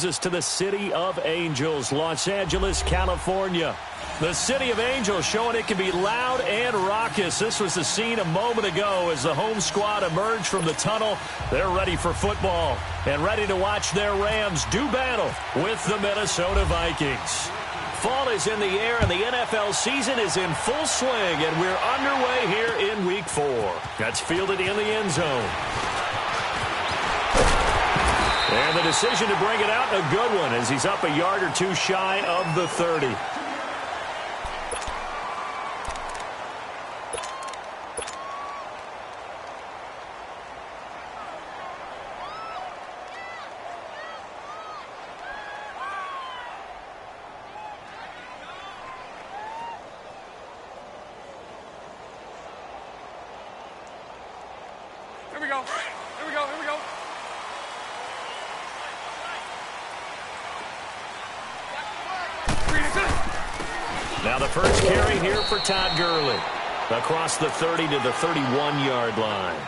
brings us to the City of Angels, Los Angeles, California. The City of Angels showing it can be loud and raucous. This was the scene a moment ago as the home squad emerged from the tunnel. They're ready for football and ready to watch their Rams do battle with the Minnesota Vikings. Fall is in the air and the NFL season is in full swing, and we're underway here in Week 4. That's fielded in the end zone. And the decision to bring it out, a good one, as he's up a yard or two shy of the 30. Now the first carry here for Todd Gurley. Across the 30 to the 31-yard line.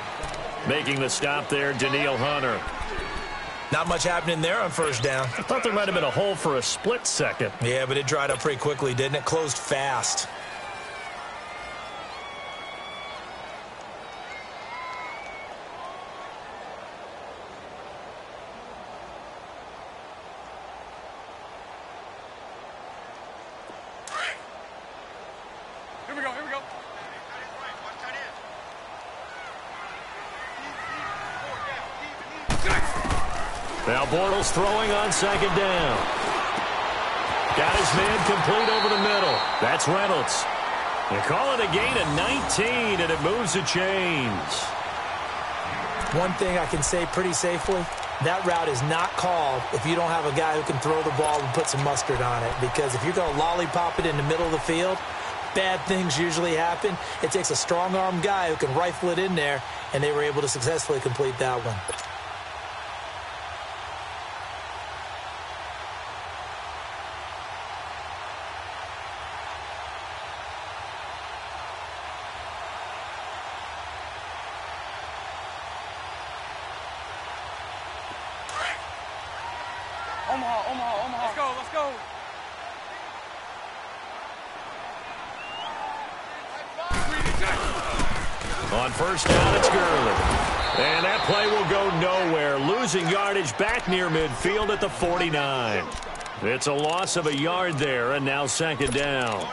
Making the stop there, Danielle Hunter. Not much happening there on first down. I thought there might have been a hole for a split second. Yeah, but it dried up pretty quickly, didn't it? Closed fast. Now Bortles throwing on second down. Got his man complete over the middle. That's Reynolds. They call it a gain of 19, and it moves the chains. One thing I can say pretty safely, that route is not called if you don't have a guy who can throw the ball and put some mustard on it. Because if you're going to lollipop it in the middle of the field, bad things usually happen. It takes a strong-arm guy who can rifle it in there, and they were able to successfully complete that one. Omaha. Let's go. On first down, it's Gurley. And that play will go nowhere. Losing yardage back near midfield at the 49. It's a loss of a yard there, and now second down.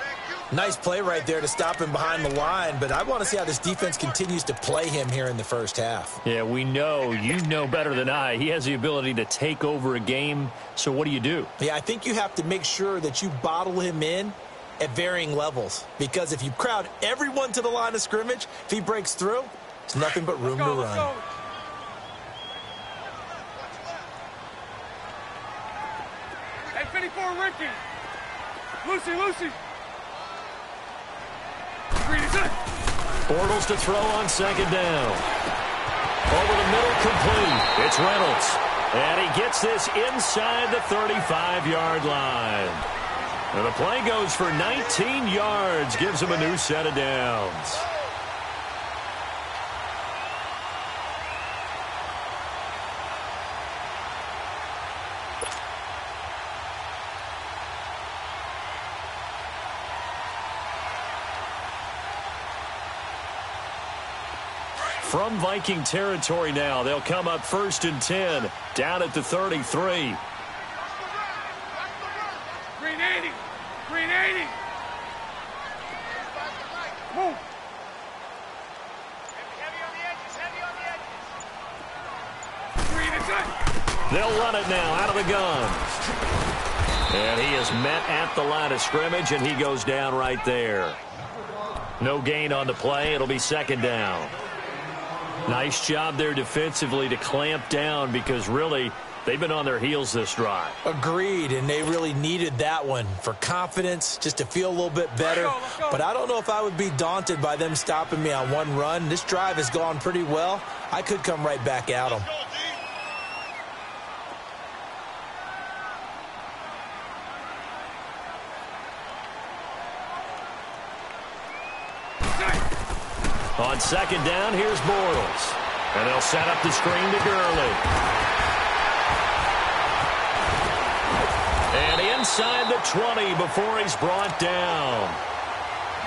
Nice play right there to stop him behind the line, but I want to see how this defense continues to play him here in the first half. Yeah, we know. You know better than I. He has the ability to take over a game, so what do? Yeah, I think you have to make sure that you bottle him in at varying levels, because if you crowd everyone to the line of scrimmage, if he breaks through, it's nothing but room to run. Hey, 54, Ricky. Lucy. Bortles to throw on second down. Over the middle, complete. It's Reynolds. And he gets this inside the 35-yard line. And the play goes for 19 yards. Gives him a new set of downs. From Viking territory now, they'll come up first and 10, down at the 33. Green 80. Move. Heavy on the edges. They'll run it now out of the gun. And he is met at the line of scrimmage, and he goes down right there. No gain on the play. It'll be second down. Nice job there defensively to clamp down, because really they've been on their heels this drive. Agreed, and they really needed that one for confidence, just to feel a little bit better. Let's go. But I don't know if I would be daunted by them stopping me on one run. This drive has gone pretty well. I could come right back at them. On second down, here's Bortles. And they'll set up the screen to Gurley. inside the 20 before he's brought down.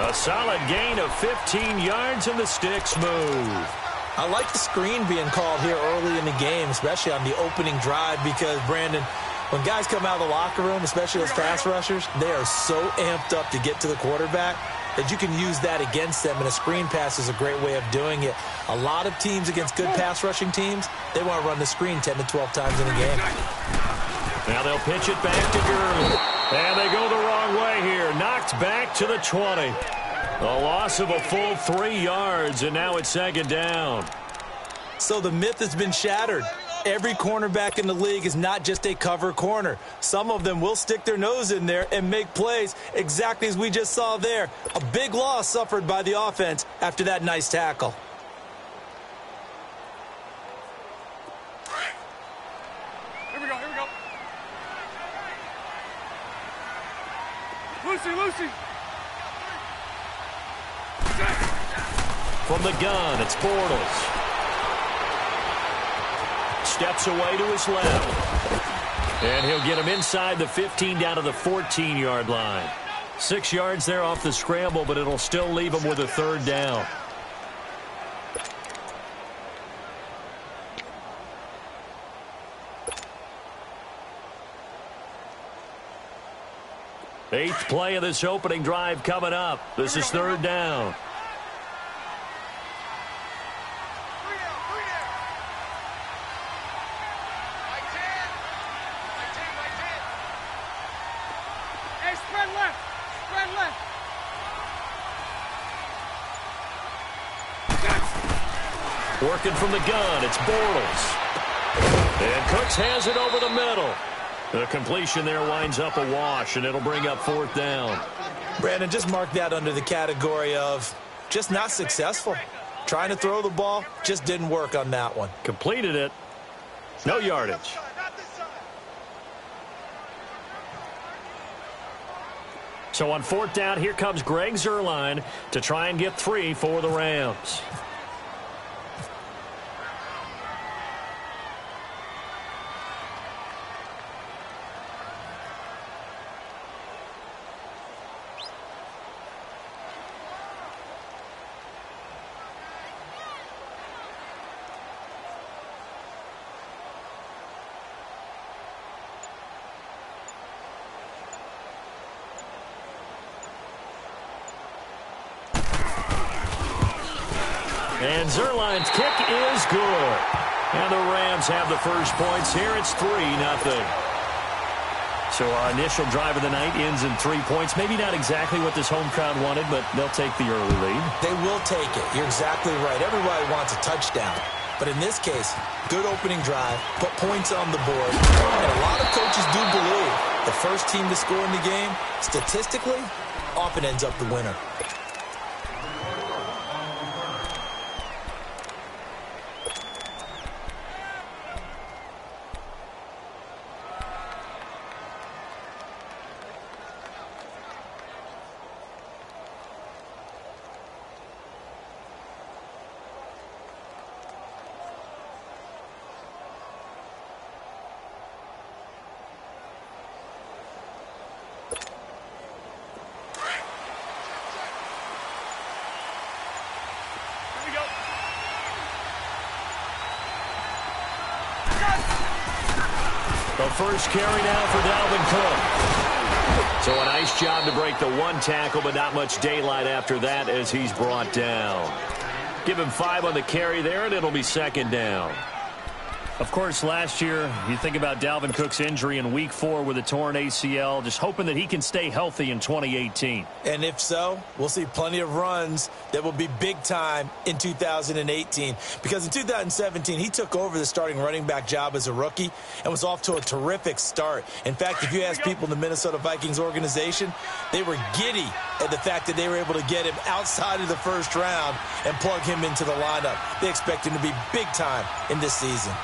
A solid gain of 15 yards, and the sticks move. I like the screen being called here early in the game, especially on the opening drive, because, Brandon, when guys come out of the locker room, especially those pass rushers, they are so amped up to get to the quarterback that you can use that against them, and a screen pass is a great way of doing it. A lot of teams against good pass rushing teams, they want to run the screen 10 to 12 times in a game. Now they'll pitch it back to Gurley. And they go the wrong way here. Knocked back to the 20. A loss of a full 3 yards, and now it's second down. So the myth has been shattered. Every cornerback in the league is not just a cover corner. Some of them will stick their nose in there and make plays exactly as we just saw there. A big loss suffered by the offense after that nice tackle. Here we go, here we go. Lucy. From the gun, it's Bortles. Steps away to his left. And he'll get him inside the 15 down to the 14-yard line. 6 yards there off the scramble, but it'll still leave him with a third down. Eighth play of this opening drive coming up. This is third down. Hey, spread left. Working from the gun, it's Bortles. And Cooks has it over the middle. The completion there winds up a wash, and it'll bring up fourth down. Brandon, just mark that under the category of just not successful. Trying to throw the ball, just didn't work on that one. Completed it. No yardage. So on fourth down, here comes Greg Zuerlein to try and get 3 for the Rams. And Zuerlein's kick is good. And the Rams have the first points here. It's 3-0. So our initial drive of the night ends in 3 points. Maybe not exactly what this home crowd wanted, but they'll take the early lead. They will take it. You're exactly right. Everybody wants a touchdown. But in this case, good opening drive, put points on the board. And a lot of coaches do believe the first team to score in the game, statistically, often ends up the winner. The first carry now for Dalvin Cook. So a nice job to break the one tackle, but not much daylight after that as he's brought down. Give him 5 on the carry there, and it'll be second down. Of course, last year, you think about Dalvin Cook's injury in Week 4 with a torn ACL, just hoping that he can stay healthy in 2018. And if so, we'll see plenty of runs that will be big time in 2018. Because in 2017, he took over the starting running back job as a rookie and was off to a terrific start. In fact, if you ask people in the Minnesota Vikings organization, they were giddy at the fact that they were able to get him outside of the first round and plug him into the lineup. They expect him to be big time in this season.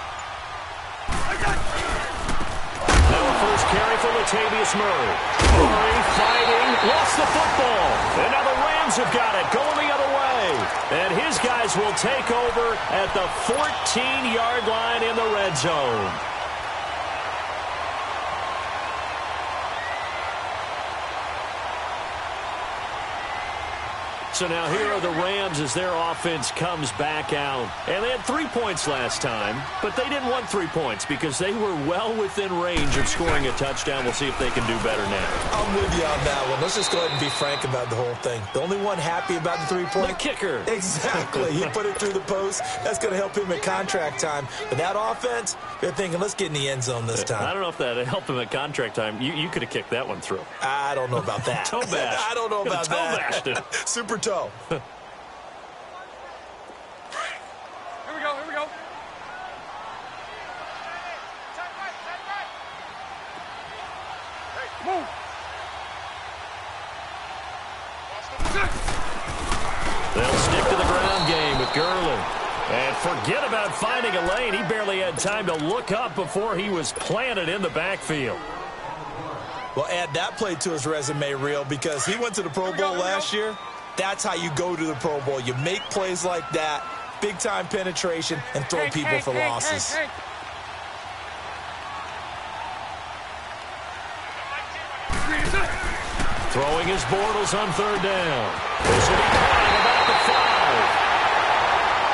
Now a first carry for Latavius Murray. Murray fighting, lost the football. And now the Rams have got it, going the other way. And his guys will take over at the 14-yard line in the red zone. So now here are the Rams as their offense comes back out. And they had 3 points last time, but they didn't want 3 points because they were well within range of scoring a touchdown. We'll see if they can do better now. I'm with you on that one. Let's just go ahead and be frank about the whole thing. The only one happy about the 3-point? The kicker. Exactly. He put it through the post. That's going to help him at contract time. But that offense, they're thinking, let's get in the end zone this time. I don't know if that helped him at contract time. You could have kicked that one through. I don't know about that. Toe bash. I don't know about toe that. Bashed it. Super toe. Here we go, here we go. Move. They'll stick to the ground game with Gurley. And forget about finding a lane. He barely had time to look up before he was planted in the backfield. Well, add that play to his resume reel because he went to the Pro Bowl last year. That's how you go to the Pro Bowl. You make plays like that, big-time penetration, and throw people for losses. Throwing his Bortles on third down. This will be caught about the 5.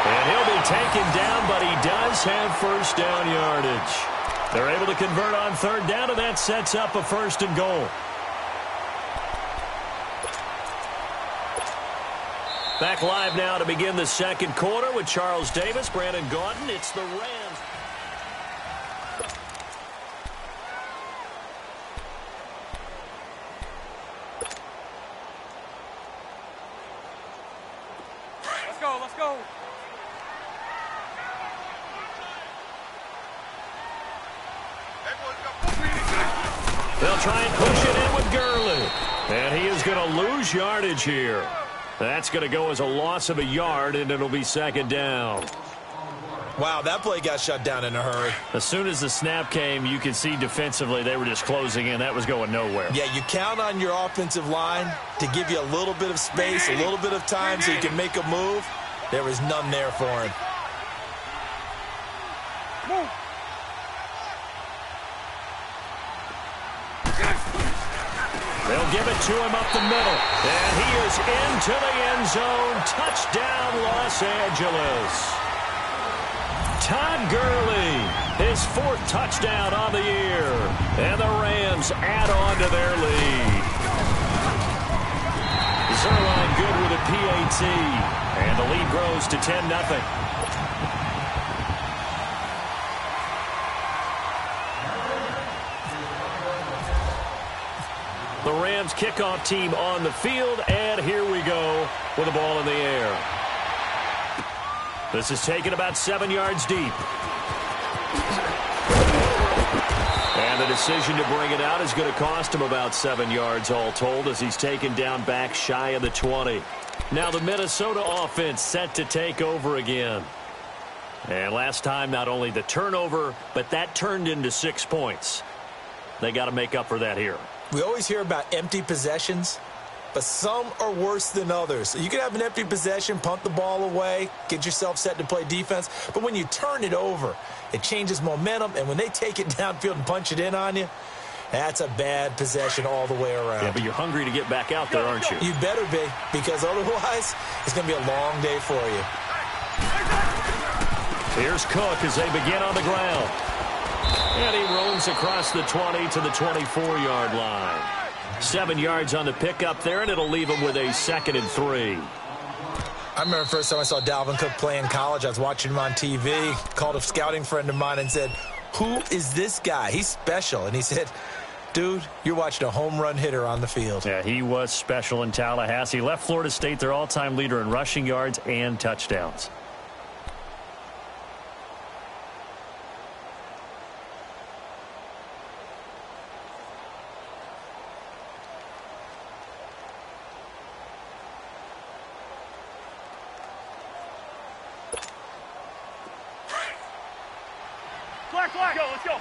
And he'll be taken down, but he does have first down yardage. They're able to convert on third down, and that sets up a 1st and goal. Back live now to begin the second quarter with Charles Davis, Brandon Gaudin. It's the Rams. Let's go, let's go. They'll try and push it in with Gurley. And he is going to lose yardage here. That's going to go as a loss of a yard, and it'll be 2nd down. Wow, that play got shut down in a hurry. As soon as the snap came, you could see defensively they were just closing in. That was going nowhere. Yeah, you count on your offensive line to give you a little bit of space, a little bit of time so you can make a move. There was none there for him. Move. They'll give it to him up the middle. And he is into the end zone. Touchdown, Los Angeles. Todd Gurley, his 4th touchdown on the year. And the Rams add on to their lead. Zerline good with a PAT. And the lead grows to 10-0. The Rams kickoff team on the field, and here we go with the ball in the air. This is taken about 7 yards deep. And the decision to bring it out is going to cost him about 7 yards all told as he's taken down back shy of the 20. Now the Minnesota offense set to take over again. And last time, not only the turnover, but that turned into 6 points. They got to make up for that here. We always hear about empty possessions, but some are worse than others. You can have an empty possession, punt the ball away, get yourself set to play defense, but when you turn it over, it changes momentum, and when they take it downfield and punch it in on you, that's a bad possession all the way around. Yeah, but you're hungry to get back out there, aren't you? You better be, because otherwise, it's going to be a long day for you. Here's Cook as they begin on the ground. And he roams across the 20 to the 24-yard line. 7 yards on the pickup there, and it'll leave him with a 2nd and 3. I remember the first time I saw Dalvin Cook play in college. I was watching him on TV, called a scouting friend of mine and said, "Who is this guy? He's special." And he said, "Dude, you're watching a home run hitter on the field." Yeah, he was special in Tallahassee. Left Florida State their all-time leader in rushing yards and touchdowns. Flag, flag. Let's go.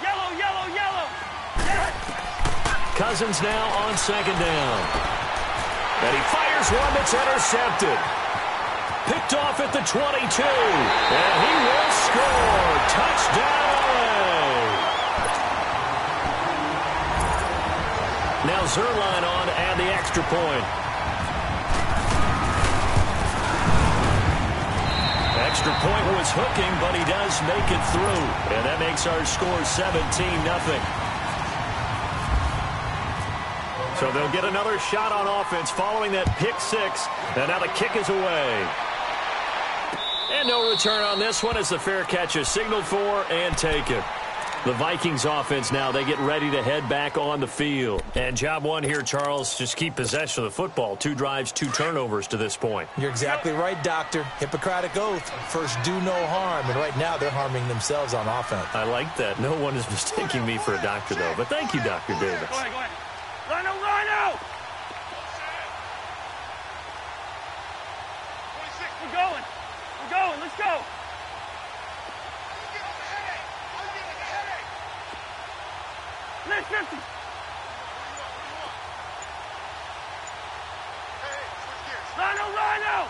Yellow, yellow, yellow. Cousins now on 2nd down. And he fires one that's intercepted. Picked off at the 22. And he will score. Touchdown LA. Zerline on to add the extra point. Extra point was hooking, but he does make it through. And that makes our score 17-0. So they'll get another shot on offense following that pick six. And now the kick is away. And no return on this one as the fair catch is signaled for and taken. The Vikings offense now, they get ready to head back on the field. And job one here, Charles, just keep possession of the football. 2 drives, 2 turnovers to this point. You're exactly right, Doctor. Hippocratic oath. First, do no harm. And right now, they're harming themselves on offense. I like that. No one is mistaking me for a doctor, though. But thank you, Dr. Davis. Go ahead, go ahead. Rhino, Rhino! We're going. We're going. Let's go. Let's 50. Rhino, Rhino!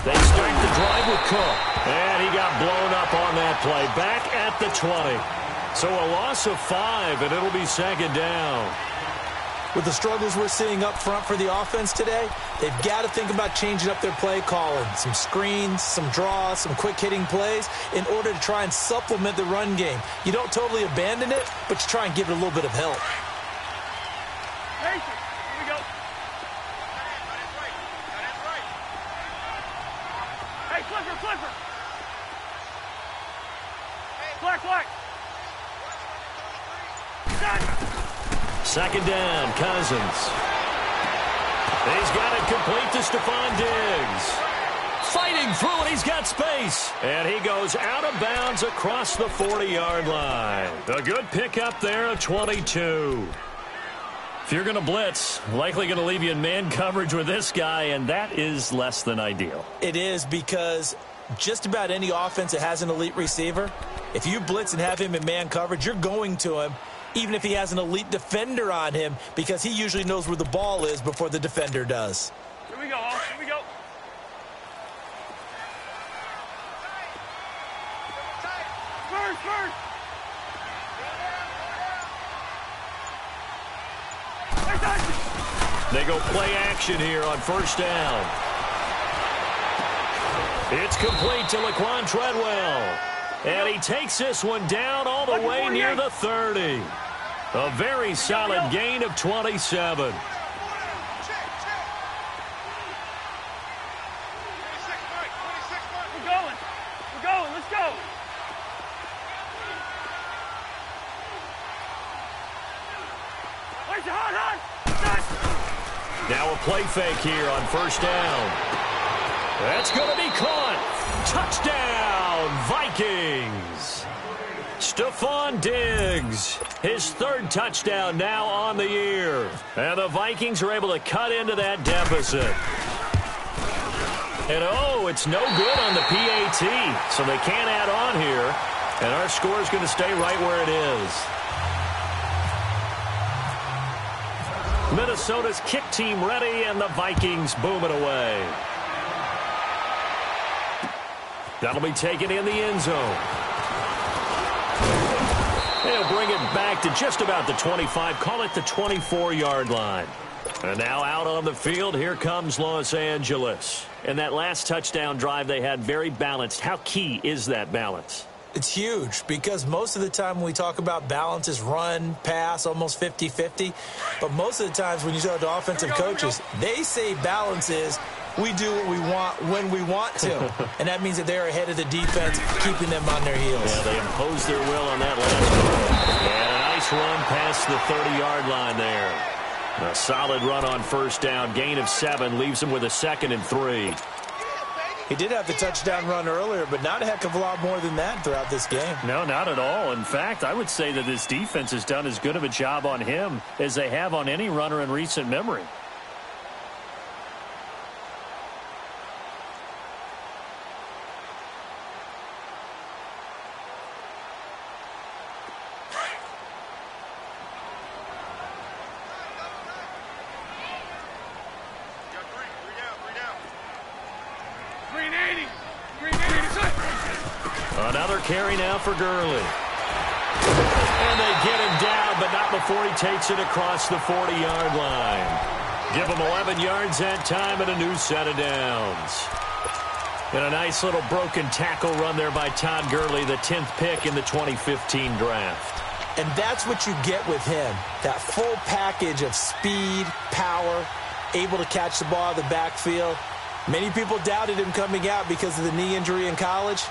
They start the drive with Cook. And he got blown up on that play. Back at the 20. So a loss of 5, and it'll be second down. With the struggles we're seeing up front for the offense today, they've got to think about changing up their play calling. Some screens, some draws, some quick-hitting plays in order to try and supplement the run game. You don't totally abandon it, but you try and give it a little bit of help. Here we go. Hey, Flipper. Flag. Second down, Cousins. He's got it complete to Stephon Diggs. Fighting through it, he's got space. And he goes out of bounds across the 40-yard line. A good pickup there of 22. If you're going to blitz, likely going to leave you in man coverage with this guy, and that is less than ideal. It is because just about any offense that has an elite receiver, if you blitz and have him in man coverage, you're going to him, even if he has an elite defender on him, because he usually knows where the ball is before the defender does. Here we go, Here we go. First. They go play action here on first down. It's complete to Laquan Treadwell. And he takes this one down all the way near the 30. A very solid gain of 27. We're going. Let's go. Hot. Now a play fake here on first down. That's going to be caught. Touchdown, Vikings. Stephon Diggs, his 3rd touchdown now on the year. And the Vikings are able to cut into that deficit. And it's no good on the PAT, so they can't add on here. And our score is going to stay right where it is. Minnesota's kick team ready, and the Vikings boom it away. That'll be taken in the end zone. They'll bring it back to just about the 25, call it the 24-yard line. And now out on the field, here comes Los Angeles. And that last touchdown drive they had very balanced. How key is that balance? It's huge because most of the time when we talk about balance is run, pass, almost 50-50. But most of the times when you talk to offensive coaches, they say balance is we do what we want when we want to. And that means that they're ahead of the defense, keeping them on their heels. Yeah, they imposed their will on that last one. And a nice run past the 30-yard line there. A solid run on first down. Gain of 7 leaves them with a 2nd and 3. He did have the touchdown run earlier, but not a heck of a lot more than that throughout this game. No, not at all. In fact, I would say that this defense has done as good of a job on him as they have on any runner in recent memory. Green 80. Another carry now for Gurley. And they get him down, but not before he takes it across the 40-yard line. Give him 11 yards that time and a new set of downs. And a nice little broken tackle run there by Todd Gurley, the 10th pick in the 2015 draft. And that's what you get with him, that full package of speed, power, able to catch the ball in the backfield. Many people doubted him coming out because of the knee injury in college.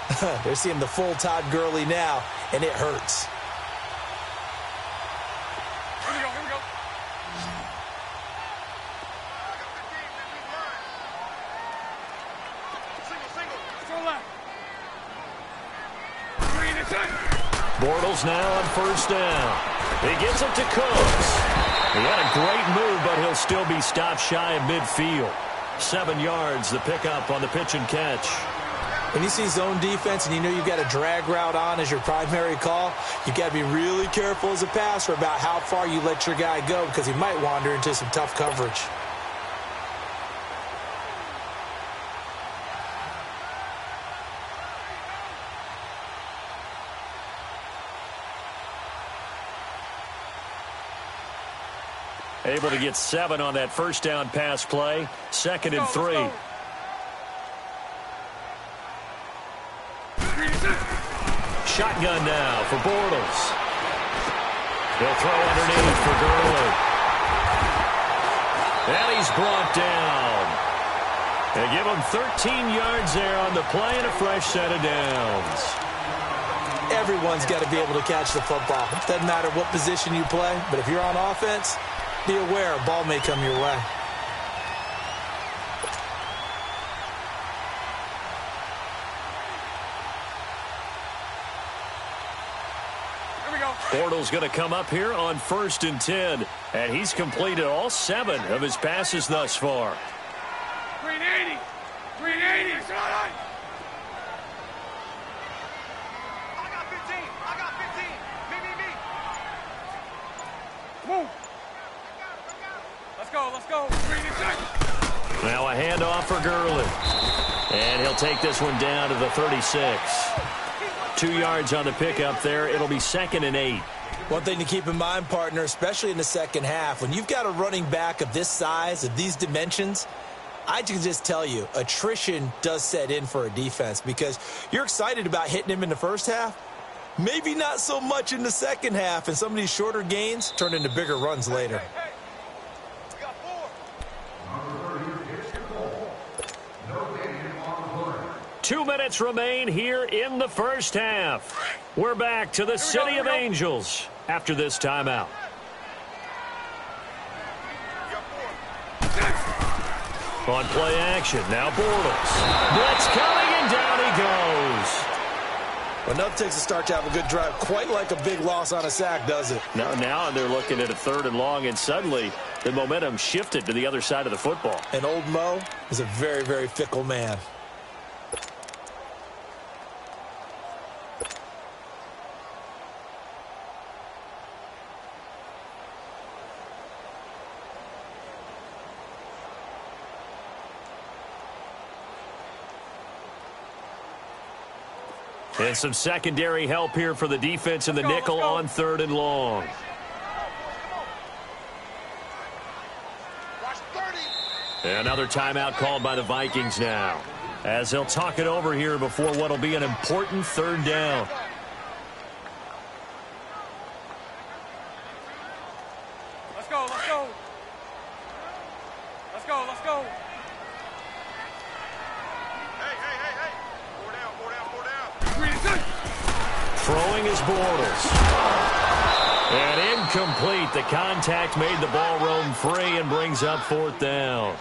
They're seeing the full Todd Gurley now, and it hurts. Here we go, here we go. Single. Throw left. Green and set. Bortles now on first down. He gets it to Cooks. He had a great move, but he'll still be stopped shy of midfield. 7 yards, the pickup on the pitch and catch. When you see zone defense and you know you've got a drag route on as your primary call, you've got to be really careful as a passer about how far you let your guy go because he might wander into some tough coverage. Able to get 7 on that first down pass play. 2nd and 3. Shotgun now for Bortles. He'll throw underneath for Gurley. And he's brought down. They give him 13 yards there on the play and a fresh set of downs. Everyone's got to be able to catch the football. Doesn't matter what position you play, but if you're on offense, be aware a ball may come your way. Here we go. Bortles going to come up here on 1st and 10. And he's completed all 7 of his passes thus far. 380. 380. Shot. I got 15. Move. Let's go. Now a handoff for Gurley. And he'll take this one down to the 36. 2 yards on the pickup there. It'll be 2nd and 8. One thing to keep in mind, partner, especially in the second half, when you've got a running back of this size, of these dimensions, I can just tell you, attrition does set in for a defense because you're excited about hitting him in the first half. Maybe not so much in the second half, and some of these shorter gains turn into bigger runs later. 2 minutes remain here in the first half. We're back to the City of Angels after this timeout. On play action, now Bortles. Blitz coming, and down he goes. Enough takes a start to have a good drive, quite like a big loss on a sack, does it? Now they're looking at a 3rd and long, and suddenly the momentum shifted to the other side of the football. And old Mo is a very, very fickle man. And some secondary help here for the defense in the nickel on 3rd and long. Another timeout called by the Vikings now, as they'll talk it over here before what will be an important 3rd down. Let's go. Throwing is Bortles. And incomplete. The contact made the ball roam free and brings up 4th down.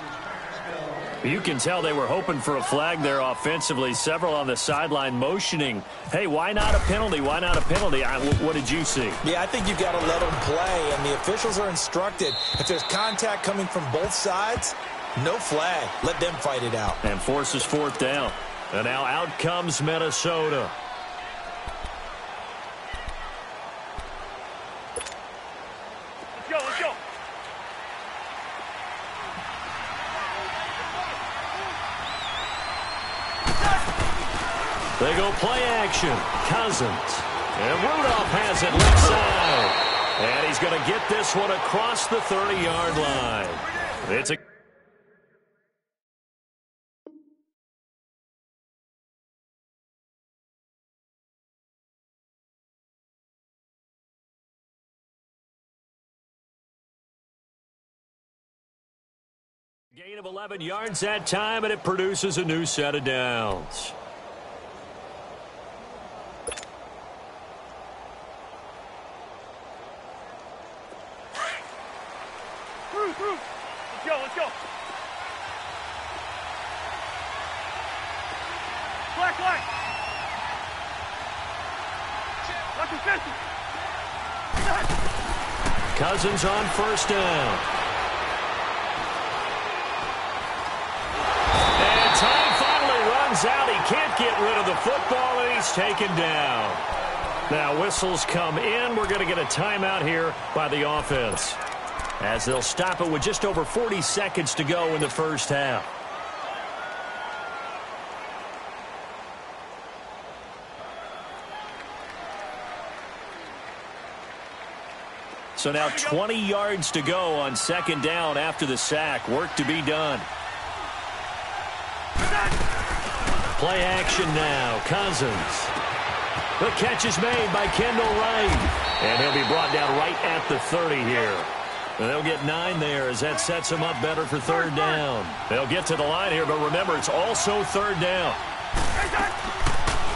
You can tell they were hoping for a flag there offensively. Several on the sideline motioning, hey, why not a penalty? Why not a penalty? What did you see? Yeah, I think you've got to let them play, and the officials are instructed. If there's contact coming from both sides, no flag. Let them fight it out. And forces 4th down. And now out comes Minnesota. Let's go. They go play action. Cousins And Rudolph has it left side. And he's going to get this one across the 30-yard line. It's a gain of 11 yards that time, and it produces a new set of downs. Let's go. Black. Black is 50. Cousins on first down. And time finally runs out. He can't get rid of the football, and he's taken down. Now whistles come in. We're going to get a timeout here by the offense, as they'll stop it with just over 40 seconds to go in the first half. So now 20 yards to go on second down after the sack. Work to be done. Play action now. Cousins. The catch is made by Kendall Wright. And he'll be brought down right at the 30 here. And they'll get 9 there as that sets them up better for third down. They'll get to the line here, but remember, it's also third down.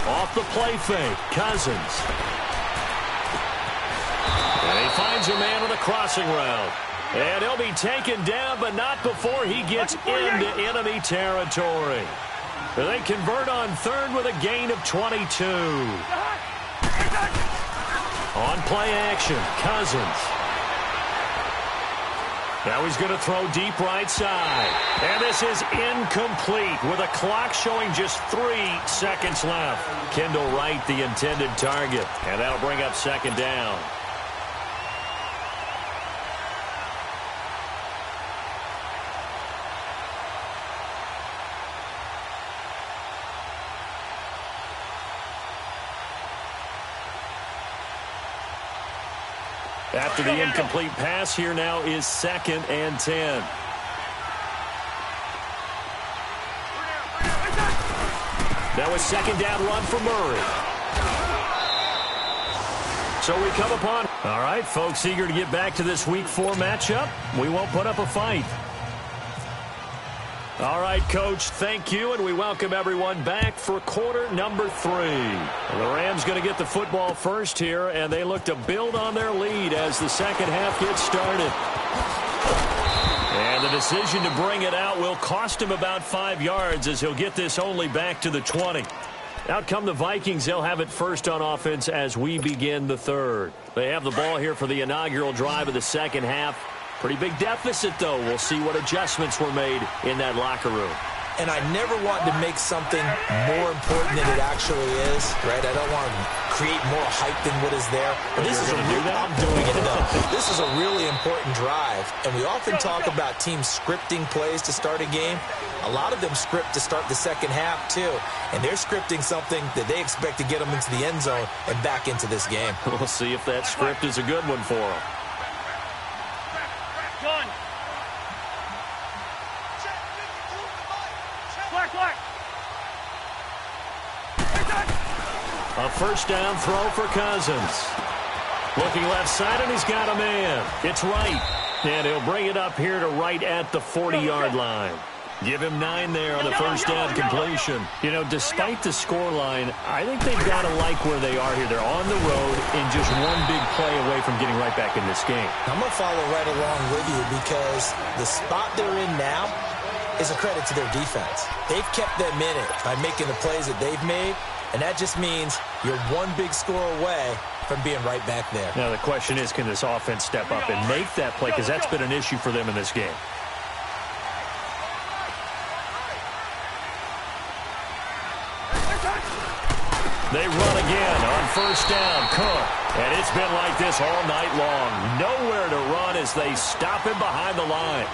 Off the play fake, Cousins. And he finds a man on the crossing route. And he'll be taken down, but not before he gets into enemy territory. They convert on third with a gain of 22. On play action, Cousins. Now he's going to throw deep right side. And this is incomplete with a clock showing just 3 seconds left. Kendall Wright, the intended target. And that'll bring up second down. After the incomplete pass, here now is 2nd and 10. Now a second down run for Murray. So we come upon... All right, folks, eager to get back to this Week 4 matchup. We won't put up a fight. All right, Coach, thank you, and we welcome everyone back for quarter number 3. The Rams going to get the football first here, and they look to build on their lead as the second half gets started. And the decision to bring it out will cost him about 5 yards as he'll get this only back to the 20. Out come the Vikings. They'll have it first on offense as we begin the third. They have the ball here for the inaugural drive of the second half. Pretty big deficit, though. We'll see what adjustments were made in that locker room. And I never want to make something more important than it actually is, right? I don't want to create more hype than what is there. But this is I'm doing it enough. This is a really important drive. And we often talk about teams scripting plays to start a game. A lot of them script to start the second half, too. And they're scripting something that they expect to get them into the end zone and back into this game. We'll see if that script is a good one for them. A first down throw for Cousins. Looking left side, and he's got a man. It's Wright. And he'll bring it up here to right at the 40-yard line. Give him 9 there on the first down completion. You know, despite the scoreline, I think they've got to like where they are here. They're on the road and just one big play away from getting right back in this game. I'm going to follow right along with you because the spot they're in now is a credit to their defense. They've kept them in it by making the plays that they've made, and that just means you're one big score away from being right back there. Now the question is, can this offense step up and make that play? Because that's been an issue for them in this game. They run again on first down. Cook. And it's been like this all night long. Nowhere to run as they stop him behind the line.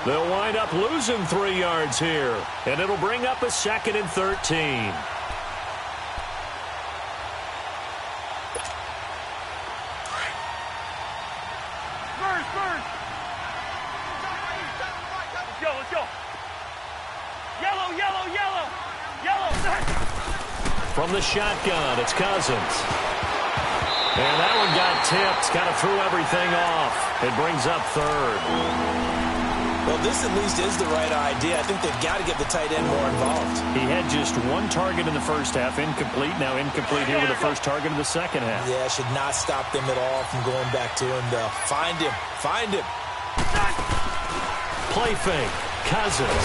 They'll wind up losing 3 yards here. And it'll bring up a 2nd and 13. From the shotgun, it's Cousins. And that one got tipped, kind of threw everything off. It brings up third. Well, this at least is the right idea. I think they've got to get the tight end more involved. He had just one target in the first half, incomplete. Now incomplete here with the first target of the second half. Yeah, should not stop them at all from going back to him, though. Find him. Find him. Play fake. Cousins.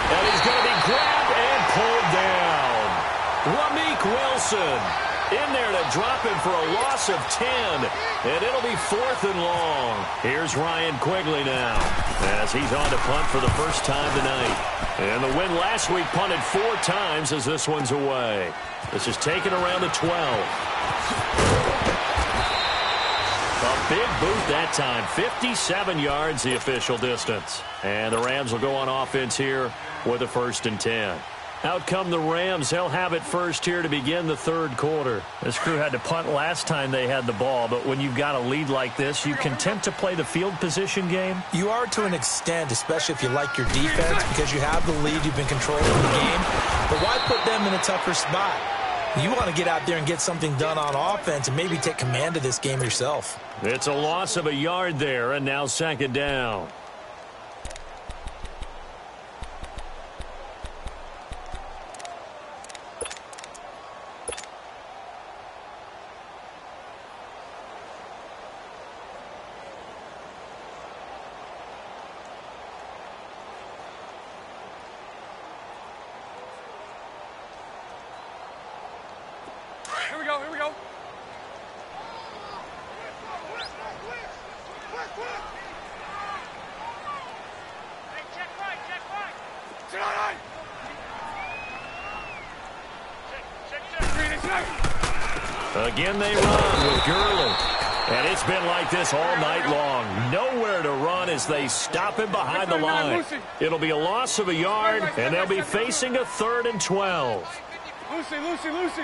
And he's going to be grabbed and pulled down. Rameek Wilson in there to drop him for a loss of 10. And it'll be 4th and long. Here's Ryan Quigley now as he's on to punt for the first time tonight. And the win last week punted 4 times as this one's away. This is taken around the 12. A big boot that time. 57 yards the official distance. And the Rams will go on offense here with a 1st and 10. Out come the Rams. They'll have it first here to begin the third quarter. This crew had to punt last time they had the ball, but when you've got a lead like this, you content to play the field position game? You are to an extent, especially if you like your defense, because you have the lead, you've been controlling the game. But why put them in a tougher spot? You want to get out there and get something done on offense and maybe take command of this game yourself. It's a loss of a yard there, and now 2nd down. Here we go. Hey, check right. Sit on. Check. Again they run with Gurley. And it's been like this all night long. Nowhere to run as they stop him behind the line. It'll be a loss of a yard, and they'll be facing a 3rd and 12. Lucy. Lucy.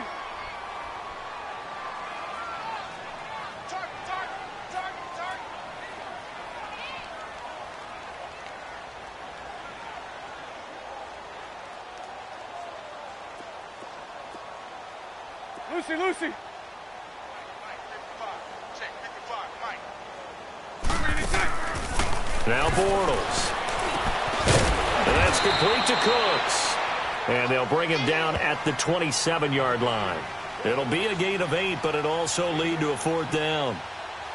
Now Bortles. And that's complete to Cooks. And they'll bring him down at the 27-yard line. It'll be a gain of 8, but it'll also lead to a 4th down.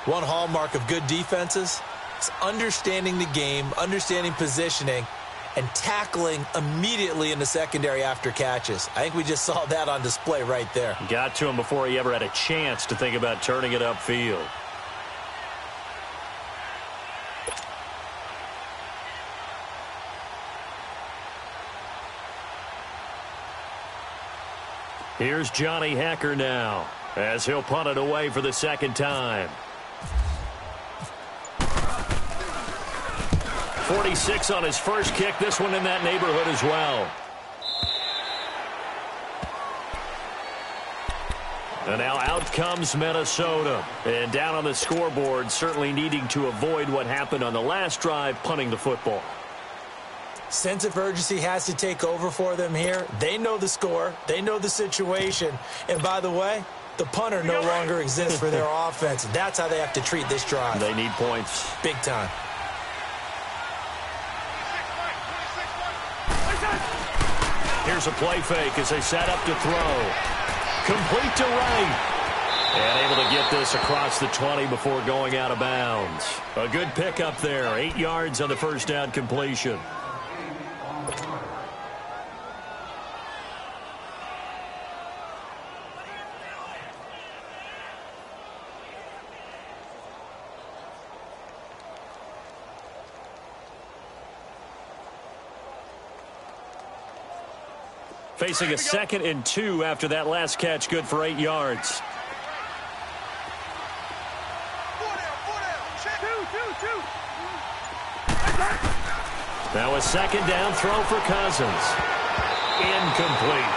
One hallmark of good defenses is understanding the game, understanding positioning, and tackling immediately in the secondary after catches. I think we just saw that on display right there. Got to him before he ever had a chance to think about turning it upfield. Here's Johnny Hecker now as he'll punt it away for the 2nd time. 46 on his first kick. This one in that neighborhood as well. And now out comes Minnesota. And down on the scoreboard, certainly needing to avoid what happened on the last drive, punting the football. Sense of urgency has to take over for them here. They know the score. They know the situation. And by the way, the punter no longer exists for their offense. That's how they have to treat this drive. They need points. Big time. Here's a play fake as they set up to throw. Complete to right. And able to get this across the 20 before going out of bounds. A good pickup there. 8 yards on the first down completion. Facing a 2nd and 2 after that last catch, good for 8 yards. Now a 2nd down throw for Cousins. Incomplete.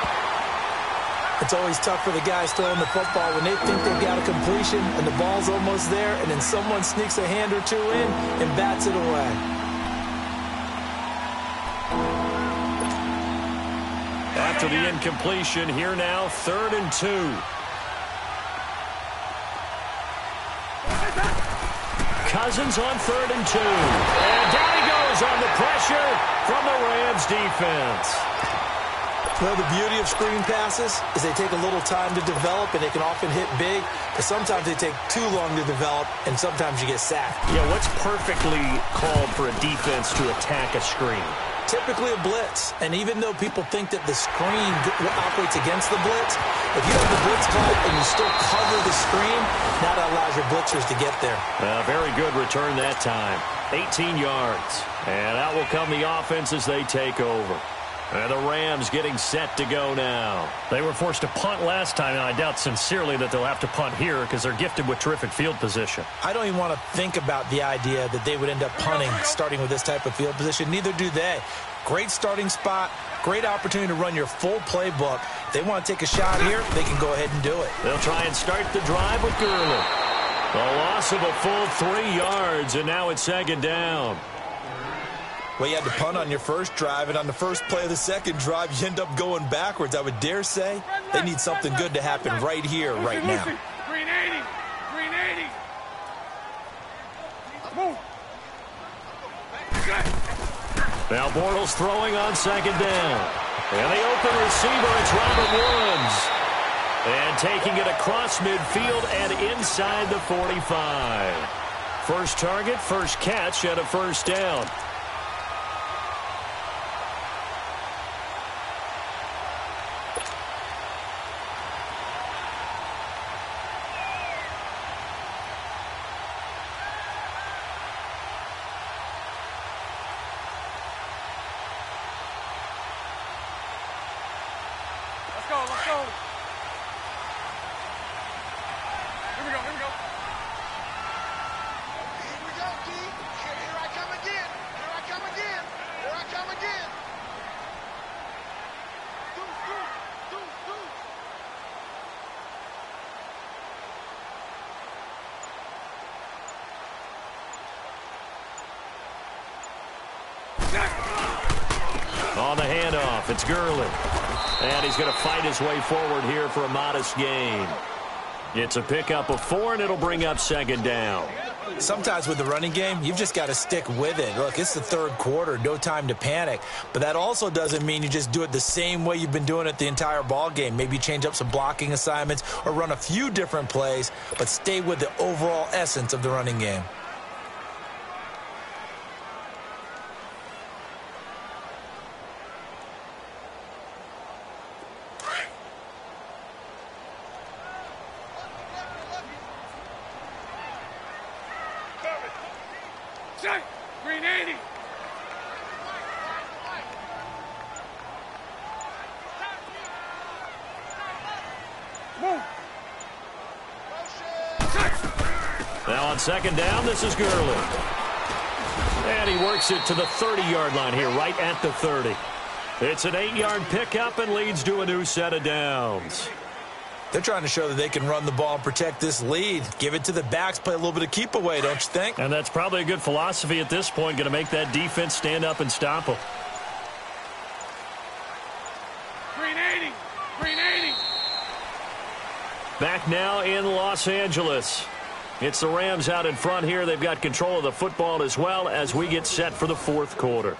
It's always tough for the guys throwing the football when they think they've got a completion and the ball's almost there, and then someone sneaks a hand or two in and bats it away. After the incompletion, here now, 3rd and 2. Cousins on 3rd and 2. And down he goes on the pressure from the Rams defense. Well, the beauty of screen passes is they take a little time to develop, and they can often hit big, but sometimes they take too long to develop, and sometimes you get sacked. Yeah, what's perfectly called for a defense to attack a screen? Typically a blitz, and even though people think that the screen operates against the blitz, if you have the blitz call and you still cover the screen, that allows your blitzers to get there. Very good return that time. 18 yards. And out will come the offense as they take over. And the Rams getting set to go now. They were forced to punt last time, and I doubt sincerely that they'll have to punt here because they're gifted with terrific field position. I don't even want to think about the idea that they would end up punting starting with this type of field position. Neither do they. Great starting spot, great opportunity to run your full playbook. If they want to take a shot here, they can go ahead and do it. They'll try and start the drive with Gurley. A loss of a full 3 yards, and now it's 2nd down. Well, you had to punt on your first drive, and on the first play of the second drive, you end up going backwards. I would dare say they need something good to happen right here, right now. Green 80. Green 80. Move. Now Bortles throwing on 2nd down. And the open receiver, it's Robert Woods. And taking it across midfield and inside the 45. First target, first catch, and a 1st down. Let's go. Here we go. Here we go, D. Here I come again. Here I come again. Do. On the handoff, it's Gurley. And he's going to fight his way forward here for a modest gain. It's a pickup of 4, and it'll bring up 2nd down. Sometimes with the running game, you've just got to stick with it. Look, it's the 3rd quarter, no time to panic. But that also doesn't mean you just do it the same way you've been doing it the entire ball game. Maybe change up some blocking assignments or run a few different plays, but stay with the overall essence of the running game. Green 80. Move. Now on 2nd down, this is Gurley. And he works it to the 30-yard line here, right at the 30. It's an 8-yard pickup and leads to a new set of downs. They're trying to show that they can run the ball and protect this lead. Give it to the backs, play a little bit of keep away, don't you think? And that's probably a good philosophy at this point, going to make that defense stand up and stop them. Green 80. Green 80. Back now in Los Angeles. It's the Rams out in front here. They've got control of the football as well as we get set for the 4th quarter.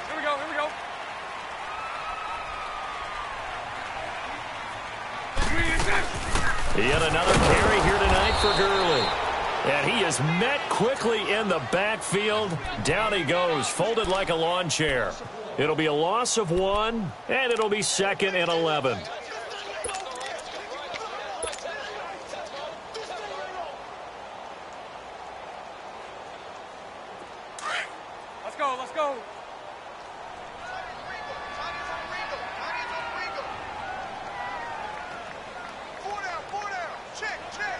Here we go. Yet another carry here tonight for Gurley. And he is met quickly in the backfield. Down he goes, folded like a lawn chair. It'll be a loss of 1, and it'll be 2nd and 11. Let's go. Four down. Check. Slam.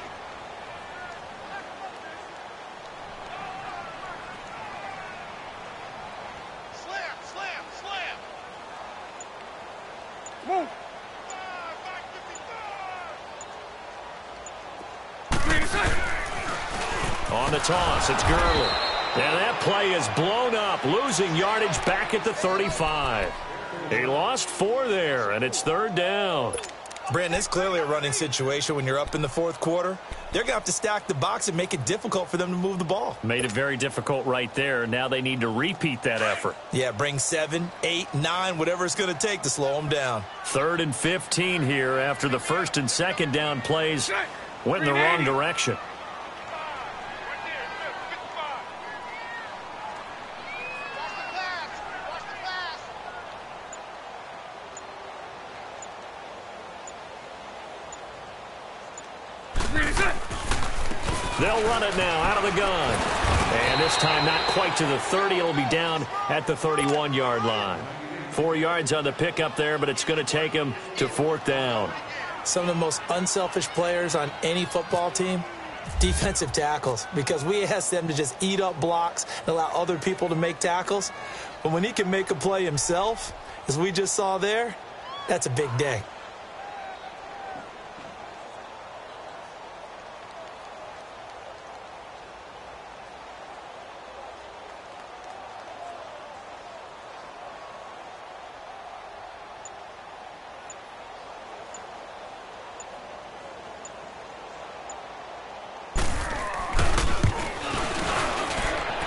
Move. Green inside. On the toss, it's Gurley. And that play is blown up, losing yardage back at the 35. He lost 4 there, and it's third down. Brandon, it's clearly a running situation when you're up in the fourth quarter. They're going to have to stack the box and make it difficult for them to move the ball. Made it very difficult right there. Now they need to repeat that effort. Yeah, bring 7, 8, 9, whatever it's going to take to slow them down. 3rd and 15 here after the first and second down plays went in the wrong direction. They'll run it now out of the gun. And this time not quite to the 30. It'll be down at the 31-yard line. 4 yards on the pickup there, but it's going to take him to 4th down. Some of the most unselfish players on any football team, defensive tackles, because we ask them to just eat up blocks and allow other people to make tackles. But when he can make a play himself, as we just saw there, that's a big day.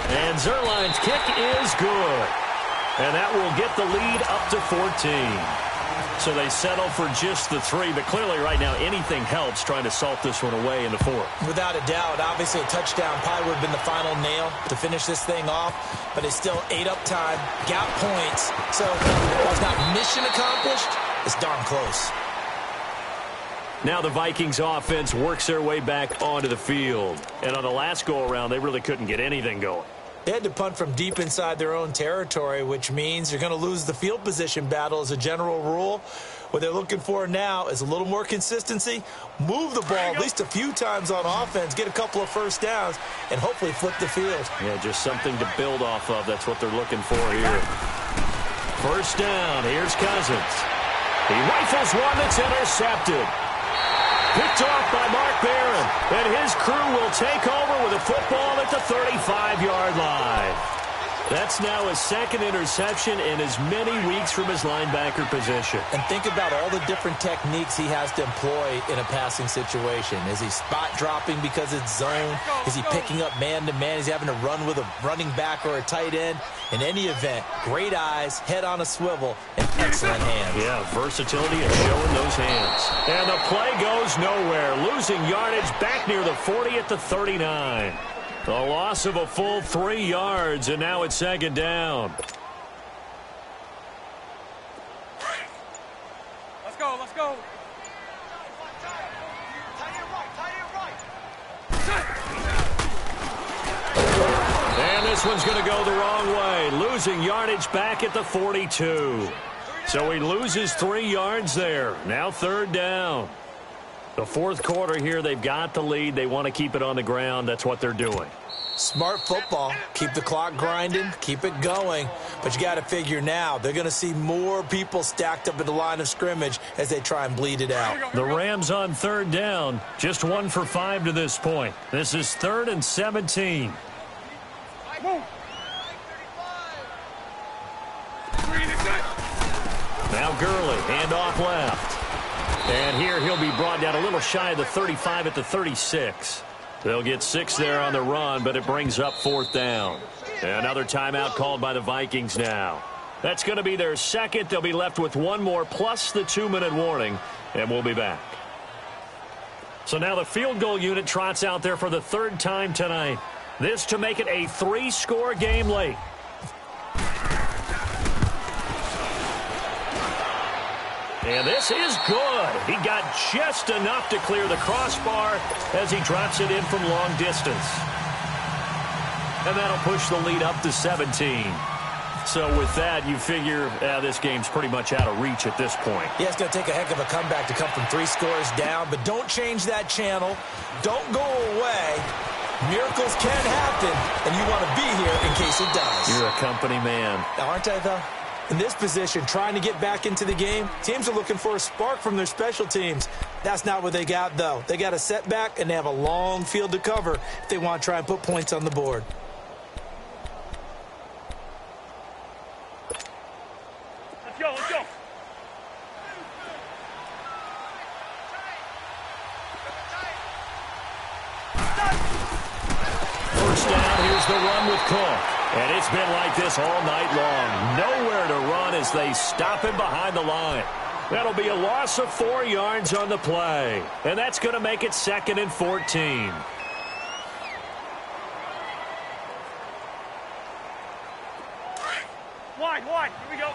And Zerline's kick is good. And that will get the lead up to 14. So they settle for just the 3, but clearly right now anything helps trying to salt this one away in the 4th. Without a doubt, obviously a touchdown probably would have been the final nail to finish this thing off, but it's still ate up time, got points. So while it's not mission accomplished, it's darn close. Now the Vikings offense works their way back onto the field. And on the last go-around, they really couldn't get anything going. They had to punt from deep inside their own territory, which means you're going to lose the field position battle as a general rule. What they're looking for now is a little more consistency, move the ball at least a few times on offense, get a couple of first downs, and hopefully flip the field. Yeah, just something to build off of. That's what they're looking for here. First down. Here's Cousins. He rifles one that's intercepted. Picked off by Mark Barron, and his crew will take over with a football at the 35-yard line. That's now his 2nd interception in as many weeks from his linebacker position. And think about all the different techniques he has to employ in a passing situation. Is he spot dropping because it's zone? Is he picking up man-to-man? Is he having to run with a running back or a tight end? In any event, great eyes, head on a swivel, and excellent hands. Yeah, versatility and showing those hands. And the play goes nowhere, losing yardage back near the 40 at the 39. A loss of a full 3 yards, and now it's 2nd down. Let's go, let's go. And this one's going to go the wrong way, losing yardage back at the 42. So he loses 3 yards there. Now 3rd down. The 4th quarter here, they've got the lead. They want to keep it on the ground. That's what they're doing. Smart football. Keep the clock grinding. Keep it going. But you got to figure now, they're going to see more people stacked up at the line of scrimmage as they try and bleed it out. The Rams on 3rd down. Just 1 for 5 to this point. This is 3rd and 17. Move. Now Gurley, handoff left. And here he'll be brought down a little shy of the 35 at the 36. They'll get 6 there on the run, but it brings up 4th down. Another timeout called by the Vikings now. That's going to be their 2nd. They'll be left with 1 more plus the 2-minute warning, and we'll be back. So now the field goal unit trots out there for the 3rd time tonight. This to make it a 3-score game late. And this is good. He got just enough to clear the crossbar as he drops it in from long distance. And that'll push the lead up to 17. So with that, you figure this game's pretty much out of reach at this point. Yeah, it's going to take a heck of a comeback to come from 3 scores down, but don't change that channel. Don't go away. Miracles can happen, and you want to be here in case it does. You're a company man. Aren't I, though? In this position, trying to get back into the game, teams are looking for a spark from their special teams. That's not what they got, though. They got a setback, and they have a long field to cover if they want to try and put points on the board. Let's go, let's go. First down, here's the run with Cook. And it's been like this all night long. Nowhere to run as they stop him behind the line. That'll be a loss of 4 yards on the play. And that's going to make it 2nd and 14. Wide, wide. Here we go.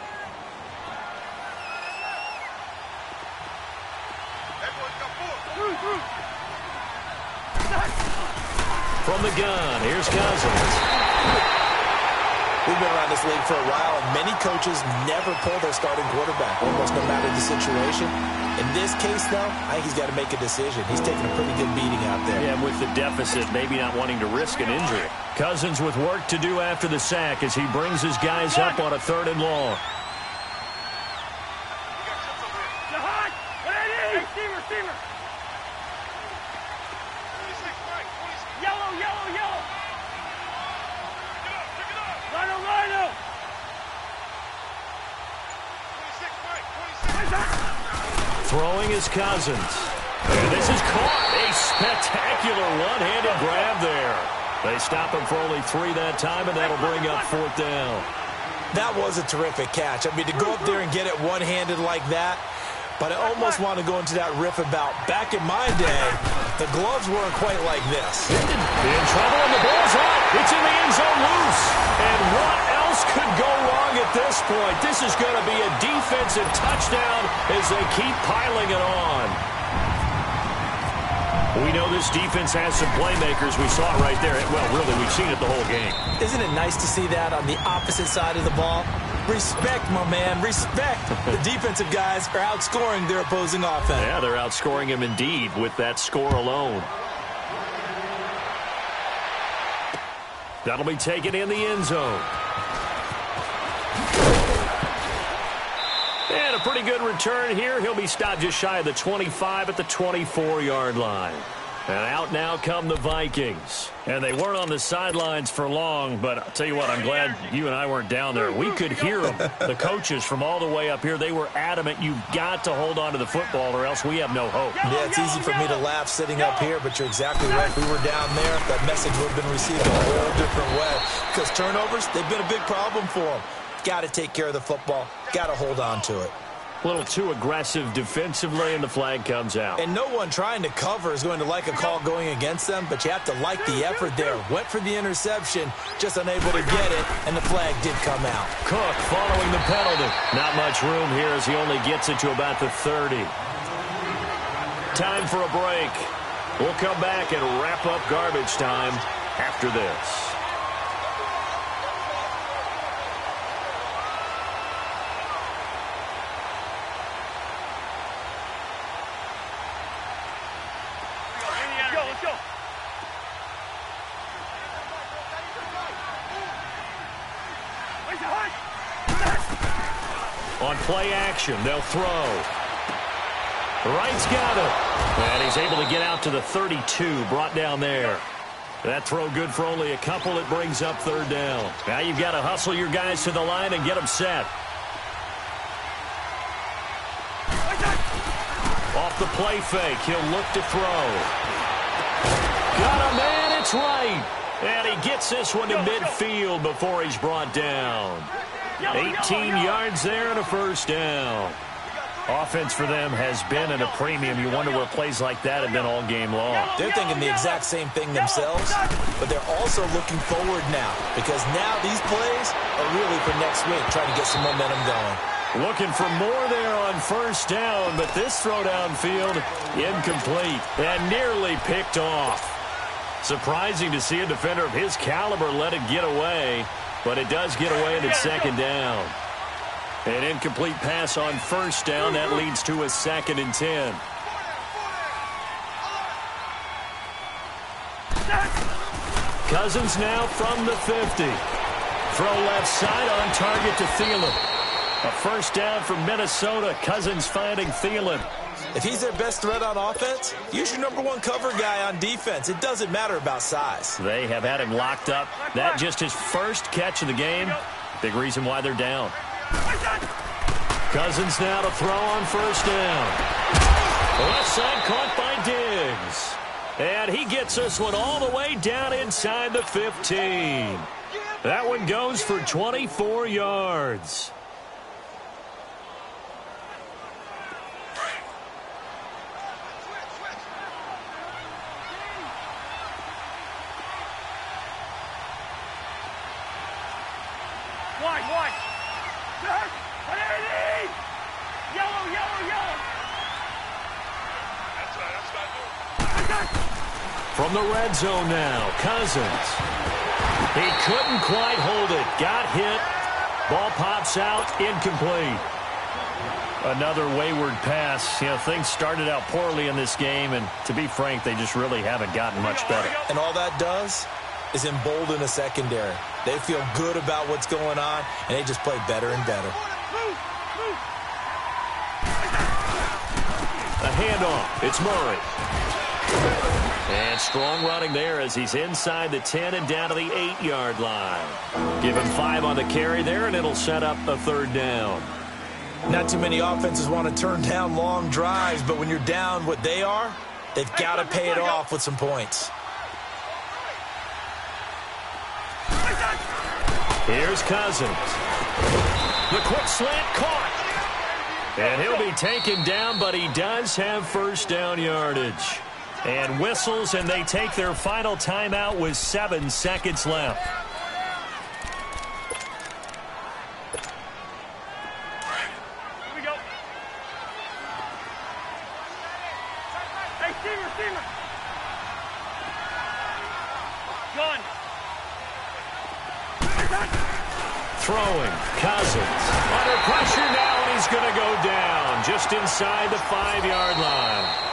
Everyone's got four. Through. From the gun, here's Cousins. We've been around this league for a while, and many coaches never pull their starting quarterback, almost no matter the situation. In this case, though, I think he's got to make a decision. He's taking a pretty good beating out there. Yeah, with the deficit, maybe not wanting to risk an injury. Cousins with work to do after the sack as he brings his guys up on a 3rd and long. Jihad! Hey, steamer! 26, Mike, 26. Yellow! Rhino! 26, Mike, 26. Throwing is Cousins. And this is caught. A spectacular one-handed grab there. They stop him for only 3 that time, and that'll bring up 4th down. That was a terrific catch. I mean, to go up there and get it one-handed like that, but I almost want to go into that riff about back in my day, the gloves weren't quite like this. In trouble, and the ball's out. It's in the end zone loose. And what else could go wrong at this point? This is going to be a defensive touchdown as they keep piling it on. We know this defense has some playmakers. We saw it right there. Well, really, we've seen it the whole game. Isn't it nice to see that on the opposite side of the ball? Respect, my man, respect. The defensive guys are outscoring their opposing offense. Yeah, they're outscoring him indeed with that score alone. That'll be taken in the end zone. And a pretty good return here. He'll be stopped just shy of the 25 at the 24-yard line. And out now come the Vikings. And they weren't on the sidelines for long, but I'll tell you what, I'm glad you and I weren't down there. We could hear them, the coaches from all the way up here. They were adamant, you've got to hold on to the football or else we have no hope. Yeah, it's easy for me to laugh sitting up here, but you're exactly right. If we were down there, that message would have been received a whole different way. Because turnovers, they've been a big problem for them. Got to take care of the football. Got to hold on to it. A little too aggressive defensively, and the flag comes out. And no one trying to cover is going to like a call going against them, but you have to like the effort there. Went for the interception, just unable to get it, and the flag did come out. Cook following the penalty. Not much room here as he only gets it to about the 30. Time for a break. We'll come back and wrap up garbage time after this. On play action, they'll throw. Wright's got it. And he's able to get out to the 32, brought down there. That throw good for only a couple. It brings up 3rd down. Now you've got to hustle your guys to the line and get them set. Off the play fake, he'll look to throw. Got a man, it's Wright. And he gets this one to midfield before he's brought down. 18 yards there and a 1st down. Offense for them has been at a premium. You wonder where plays like that have been all game long. They're thinking the exact same thing themselves, but they're also looking forward now because now these plays are really for next week, trying to get some momentum going. Looking for more there on 1st down, but this throw downfield incomplete and nearly picked off. Surprising to see a defender of his caliber let it get away, but it does get away and it's 2nd down. An incomplete pass on 1st down. That leads to a 2nd and 10. Cousins now from the 50. Throw left side on target to Thielen. A first down from Minnesota. Cousins finding Thielen. If he's their best threat on offense, use your number one cover guy on defense. It doesn't matter about size. They have had him locked up. That just his first catch of the game. Big reason why they're down. Cousins now to throw on first down. Left side caught by Diggs. And he gets this one all the way down inside the 15. That one goes for 24 yards. Wide. Yellow. From the red zone now, Cousins. He couldn't quite hold it. Got hit. Ball pops out, incomplete. Another wayward pass. You know, things started out poorly in this game, and to be frank, they just really haven't gotten much better. And all that does is embolden a secondary. They feel good about what's going on, and they just play better and better. A handoff. It's Murray. And strong running there as he's inside the 10 and down to the 8-yard line. Give him 5 on the carry there, and it'll set up a third down. Not too many offenses want to turn down long drives, but when you're down what they are, they've got to pay it off with some points. Here's Cousins. The quick slant caught. And he'll be taken down, but he does have first down yardage. And whistles, and they take their final timeout with 7 seconds left. Here we go. Hey, Steamer. Gun. Throwing, Cousins. Under pressure now, and he's going to go down just inside the 5-yard line.